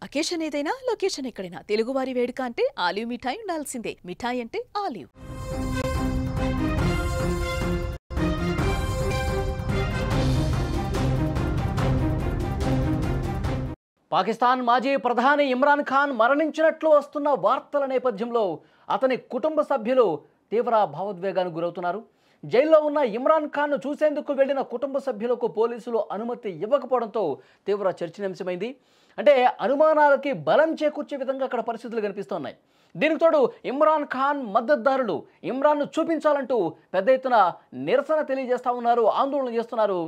Occasion ఏదైనా location ఎక్కడైనా తెలుగువారి వేడుక అంటే ఆలివ్ మిఠాయి ఉండాల్సిందే. మిఠాయి అంటే ఆలివ్. పాకిస్తాన్ మాజీ ప్రధాని ఇమ్రాన్ ఖాన్ మరణించినట్లు వస్తున్న వార్తల నేపథ్యంలో అతని కుటుంబ సభ్యులు తీవ్ర భావోద్వేగానికి గురవుతున్నారు. జైల్లో ఉన్న ఇమ్రాన్ ఖాన్ను చూసేందుకు వెళ్లిన కుటుంబ సభ్యులకు పోలీసులు అనుమతి ఇవ్వకపోవడంతో తీవ్ర చర్చనీయాంశమైంది. అంటే అనుమానాలకి బలం చేకూర్చే విధంగా అక్కడ పరిస్థితులు కనిపిస్తున్నాయి. దీనికి తోడు ఇమ్రాన్ ఖాన్ మద్దతుదారులు ఇమ్రాన్ను చూపించాలంటూ పెద్ద ఎత్తున నిరసన తెలియజేస్తా ఉన్నారు, ఆందోళన చేస్తున్నారు.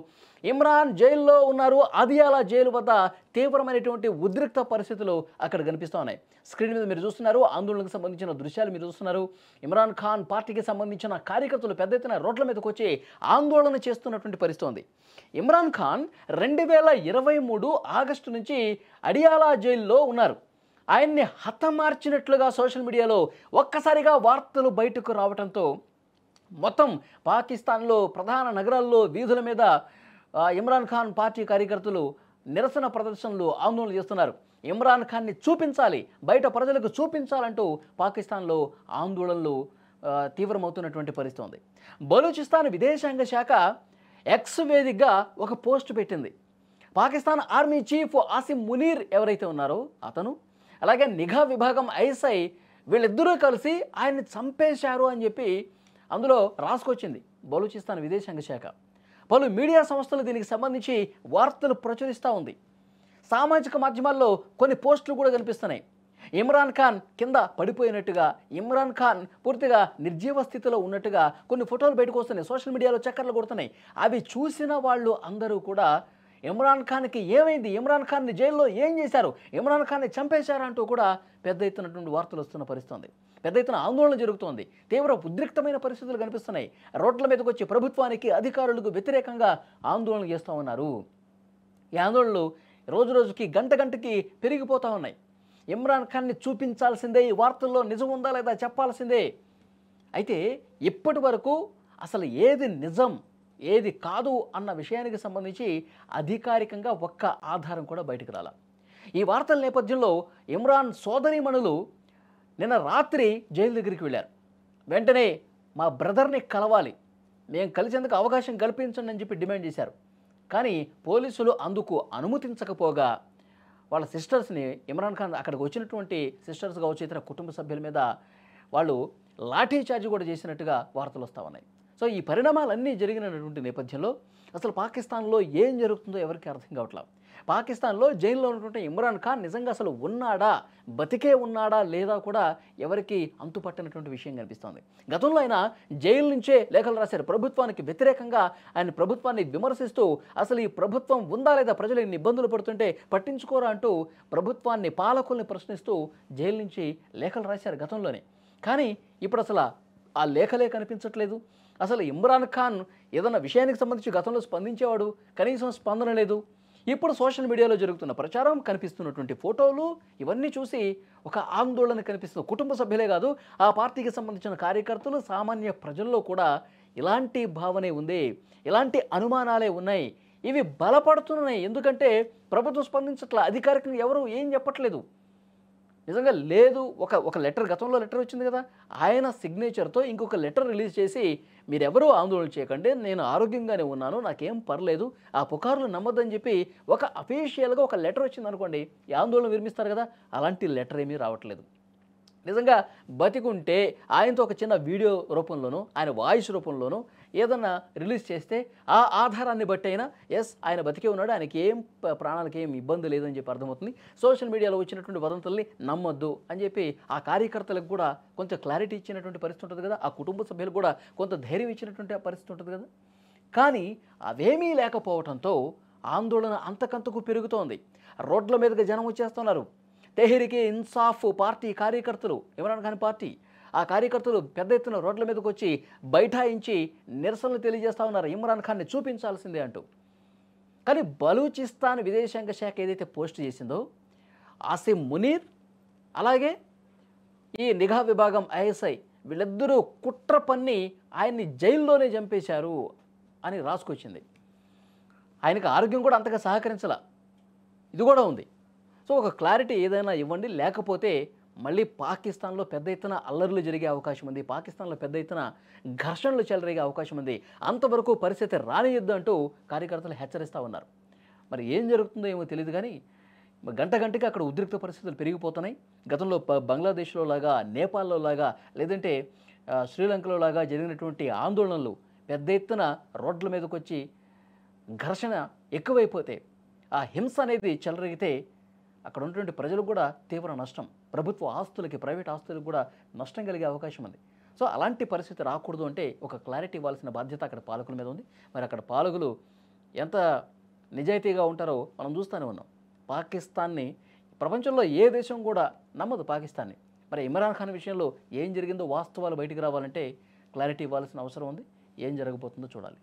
ఇమ్రాన్ జైల్లో ఉన్నారు. అదియాలా జైలు వద్ద తీవ్రమైనటువంటి ఉద్రిక్త పరిస్థితులు అక్కడ కనిపిస్తూ ఉన్నాయి. స్క్రీన్ మీద మీరు చూస్తున్నారు, ఆందోళనకు సంబంధించిన దృశ్యాలు మీరు చూస్తున్నారు. ఇమ్రాన్ ఖాన్ పార్టీకి సంబంధించిన కార్యకర్తలు పెద్ద ఎత్తున రోడ్ల మీదకి వచ్చి ఆందోళన చేస్తున్నటువంటి పరిస్థితి ఉంది. ఇమ్రాన్ ఖాన్ 2023 ఆగస్టు నుంచి అడియాలా జైల్లో ఉన్నారు. ఆయన్ని హతమార్చినట్లుగా సోషల్ మీడియాలో ఒక్కసారిగా వార్తలు బయటకు రావడంతో మొత్తం పాకిస్తాన్లో ప్రధాన నగరాల్లో వీధుల మీద ఇమ్రాన్ ఖాన్ పార్టీ కార్యకర్తలు నిరసన ప్రదర్శనలు, ఆందోళన చేస్తున్నారు. ఇమ్రాన్ ఖాన్ని చూపించాలి, బయట ప్రజలకు చూపించాలంటూ పాకిస్తాన్లో ఆందోళనలు తీవ్రమవుతున్నటువంటి పరిస్థితి ఉంది. బలూచిస్తాన్ విదేశాంగ శాఖ ఎక్స్ వేదికగా ఒక పోస్ట్ పెట్టింది. పాకిస్తాన్ ఆర్మీ చీఫ్ ఆసిమ్ మునీర్ ఎవరైతే ఉన్నారో అతను, అలాగే నిఘా విభాగం ఐఎస్ఐ వీళ్ళిద్దరూ కలిసి ఆయన్ని చంపేశారు అని చెప్పి అందులో రాసుకొచ్చింది బలూచిస్తాన్ విదేశాంగ శాఖ. పలు మీడియా సంస్థలు దీనికి సంబంధించి వార్తలు ప్రచురిస్తూ ఉంది. సామాజిక మాధ్యమాల్లో కొన్ని పోస్టులు కూడా కనిపిస్తున్నాయి. ఇమ్రాన్ ఖాన్ కింద పడిపోయినట్టుగా, ఇమ్రాన్ ఖాన్ పూర్తిగా నిర్జీవ స్థితిలో ఉన్నట్టుగా కొన్ని ఫోటోలు బయటకు వస్తున్నాయి. సోషల్ మీడియాలో చక్కర్లు కొడుతున్నాయి. అవి చూసిన వాళ్ళు అందరూ కూడా ఇమ్రాన్ ఖాన్కి ఏమైంది, ఇమ్రాన్ ఖాన్ని జైల్లో ఏం చేశారు, ఇమ్రాన్ ఖాన్ని చంపేశారు అంటూ కూడా పెద్ద ఎత్తునటువంటి వార్తలు వస్తున్న పరిస్థితి. పెద్ద ఎత్తున ఆందోళన జరుగుతోంది. తీవ్ర ఉద్రిక్తమైన పరిస్థితులు కనిపిస్తున్నాయి. రోడ్ల మీదకి వచ్చి ప్రభుత్వానికి, అధికారులకు వ్యతిరేకంగా ఆందోళన చేస్తూ ఉన్నారు. ఈ ఆందోళనలు రోజు రోజుకి గంటకి పెరిగిపోతూ ఉన్నాయి. ఇమ్రాన్ ఖాన్ని చూపించాల్సిందే, ఈ వార్తల్లో నిజం ఉందా లేదా చెప్పాల్సిందే. అయితే ఇప్పటి వరకు అసలు ఏది నిజం ఏది కాదు అన్న విషయానికి సంబంధించి అధికారికంగా ఒక్క ఆధారం కూడా బయటకు రాల. ఈ వార్తల నేపథ్యంలో ఇమ్రాన్ సోదరీమణులు నిన్న రాత్రి జైలు దగ్గరికి వెళ్ళారు. వెంటనే మా బ్రదర్ని కలవాలి, మేము కలిసేందుకు అవకాశం కల్పించండి అని చెప్పి డిమాండ్ చేశారు. కానీ పోలీసులు అందుకు అనుమతించకపోగా వాళ్ళ సిస్టర్స్ని, ఇమ్రాన్ ఖాన్ అక్కడికి వచ్చినటువంటి సిస్టర్స్ కావచ్చు, ఇతర కుటుంబ సభ్యుల మీద వాళ్ళు లాఠీ చార్జ్ కూడా చేసినట్టుగా వార్తలు వస్తూ ఉన్నాయి. సో ఈ పరిణామాలన్నీ జరిగినటువంటి నేపథ్యంలో అసలు పాకిస్తాన్లో ఏం జరుగుతుందో ఎవరికి అర్థం కావట్లేదు. పాకిస్తాన్లో జైల్లో ఉన్నటువంటి ఇమ్రాన్ ఖాన్ నిజంగా అసలు ఉన్నాడా, బతికే ఉన్నాడా లేదా కూడా ఎవరికి అంతుపట్టినటువంటి విషయం కనిపిస్తోంది. గతంలో ఆయన జైలు నుంచే లేఖలు రాశారు. ప్రభుత్వానికి వ్యతిరేకంగా ఆయన ప్రభుత్వాన్ని విమర్శిస్తూ అసలు ఈ ప్రభుత్వం ఉందా లేదా, ప్రజలు ఎన్ని ఇబ్బందులు పడుతుంటే పట్టించుకోరా అంటూ ప్రభుత్వాన్ని, పాలకుల్ని ప్రశ్నిస్తూ జైలు నుంచి లేఖలు రాశారు గతంలోనే. కానీ ఇప్పుడు అసలు ఆ లేఖలే కనిపించట్లేదు. అసలు ఇమ్రాన్ ఖాన్ ఏదన్నా విషయానికి సంబంధించి గతంలో స్పందించేవాడు, కనీసం స్పందన లేదు. ఇప్పుడు సోషల్ మీడియాలో జరుగుతున్న ప్రచారం, కనిపిస్తున్నటువంటి ఫోటోలు ఇవన్నీ చూసి ఒక ఆందోళన కనిపిస్తుంది. కుటుంబ సభ్యులే కాదు, ఆ పార్టీకి సంబంధించిన కార్యకర్తలు, సామాన్య ప్రజల్లో కూడా ఇలాంటి భావనే ఉంది, ఇలాంటి అనుమానాలే ఉన్నాయి. ఇవి బలపడుతున్నాయి. ఎందుకంటే ప్రభుత్వం స్పందించట్ల, అధికారికంగా ఎవరు ఏం చెప్పట్లేదు. నిజంగా లేదు. ఒక లెటర్, గతంలో లెటర్ వచ్చింది కదా, ఆయన సిగ్నేచర్తో ఇంకొక లెటర్ రిలీజ్ చేసి మీరెవరూ ఆందోళన చేయకండి, నేను ఆరోగ్యంగానే ఉన్నాను, నాకేం పర్లేదు, ఆ పుకార్లు నమ్మొద్దని చెప్పి ఒక అఫీషియల్గా ఒక లెటర్ వచ్చింది అనుకోండి, ఈ ఆందోళన విరమిస్తారు కదా, అలాంటి లెటర్ ఏమీ రావట్లేదు. నిజంగా బతికుంటే ఆయనతో ఒక చిన్న వీడియో రూపంలోనూ, ఆయన వాయిస్ రూపంలోనూ ఏదన్నా రిలీజ్ చేస్తే ఆ ఆధారాన్ని బట్టి అయినా ఎస్ ఆయన బతికే ఉన్నాడు, ఆయనకి ఏం ప్రాణాలకి ఏం ఇబ్బంది లేదని చెప్పి అర్థమవుతుంది. సోషల్ మీడియాలో వచ్చినటువంటి వదంతుల్ని నమ్మొద్దు అని చెప్పి ఆ కార్యకర్తలకు కూడా కొంత క్లారిటీ ఇచ్చినటువంటి పరిస్థితి ఉంటుంది కదా, ఆ కుటుంబ సభ్యులకు కూడా కొంత ధైర్యం ఇచ్చినటువంటి పరిస్థితి ఉంటుంది కదా. కానీ అవేమీ లేకపోవడంతో ఆందోళన అంతకంతకు పెరుగుతోంది. రోడ్ల మీదకి జనం వచ్చేస్తున్నారు. తెహ్రీకే ఇన్సాఫ్ పార్టీ కార్యకర్తలు, ఇమ్రాన్ ఖాన్ పార్టీ ఆ కార్యకర్తలు పెద్ద ఎత్తున రోడ్ల మీదకి వచ్చి బైఠాయించి నిరసనలు తెలియజేస్తూ ఉన్నారు, ఇమ్రాన్ ఖాన్ని చూపించాల్సిందే అంటూ. కానీ బలూచిస్తాన్ విదేశాంగ శాఖ ఏదైతే పోస్ట్ చేసిందో ఆసిమ్ మునీర్, అలాగే ఈ నిఘా విభాగం ఐఎస్ఐ వీళ్ళిద్దరూ కుట్ర పన్ని ఆయన్ని జైల్లోనే చంపేశారు అని రాసుకొచ్చింది. ఆయనకు ఆరోగ్యం కూడా అంతగా సహకరించాల, ఇది కూడా ఉంది. సో ఒక క్లారిటీ ఏదైనా ఇవ్వండి, లేకపోతే మళ్ళీ పాకిస్తాన్లో పెద్ద ఎత్తున అల్లర్లు జరిగే అవకాశం ఉంది, పాకిస్తాన్లో పెద్ద ఎత్తున ఘర్షణలు చెలరేగే అవకాశం ఉంది, అంతవరకు పరిస్థితి రానియద్దు అంటూ కార్యకర్తలు హెచ్చరిస్తూ ఉన్నారు. మరి ఏం జరుగుతుందో ఏమో తెలియదు కానీ గంట గంటకి అక్కడ ఉద్రిక్త పరిస్థితులు పెరిగిపోతున్నాయి. గతంలో బంగ్లాదేశ్లో లాగా, నేపాల్లో లాగా, లేదంటే శ్రీలంకలో లాగా జరిగినటువంటి ఆందోళనలు పెద్ద ఎత్తున రోడ్ల మీదకి వచ్చి ఘర్షణ ఎక్కువైపోతే, ఆ హింస అనేది చెలరేగితే అక్కడ ఉన్నటువంటి ప్రజలకు కూడా తీవ్ర నష్టం, ప్రభుత్వ ఆస్తులకి, ప్రైవేట్ ఆస్తులకు కూడా నష్టం కలిగే అవకాశం ఉంది. సో అలాంటి పరిస్థితి రాకూడదు అంటే ఒక క్లారిటీ ఇవ్వాల్సిన బాధ్యత అక్కడ పాలకుల మీద ఉంది. మరి అక్కడ పాలకులు ఎంత నిజాయితీగా ఉంటారో మనం చూస్తూనే ఉన్నాం. పాకిస్తాన్ని ప్రపంచంలో ఏ దేశం కూడా నమ్మదు పాకిస్తాన్ని. మరి ఇమ్రాన్ ఖాన్ విషయంలో ఏం జరిగిందో వాస్తవాలు బయటికి రావాలంటే క్లారిటీ ఇవ్వాల్సిన అవసరం ఉంది. ఏం జరగబోతుందో చూడాలి.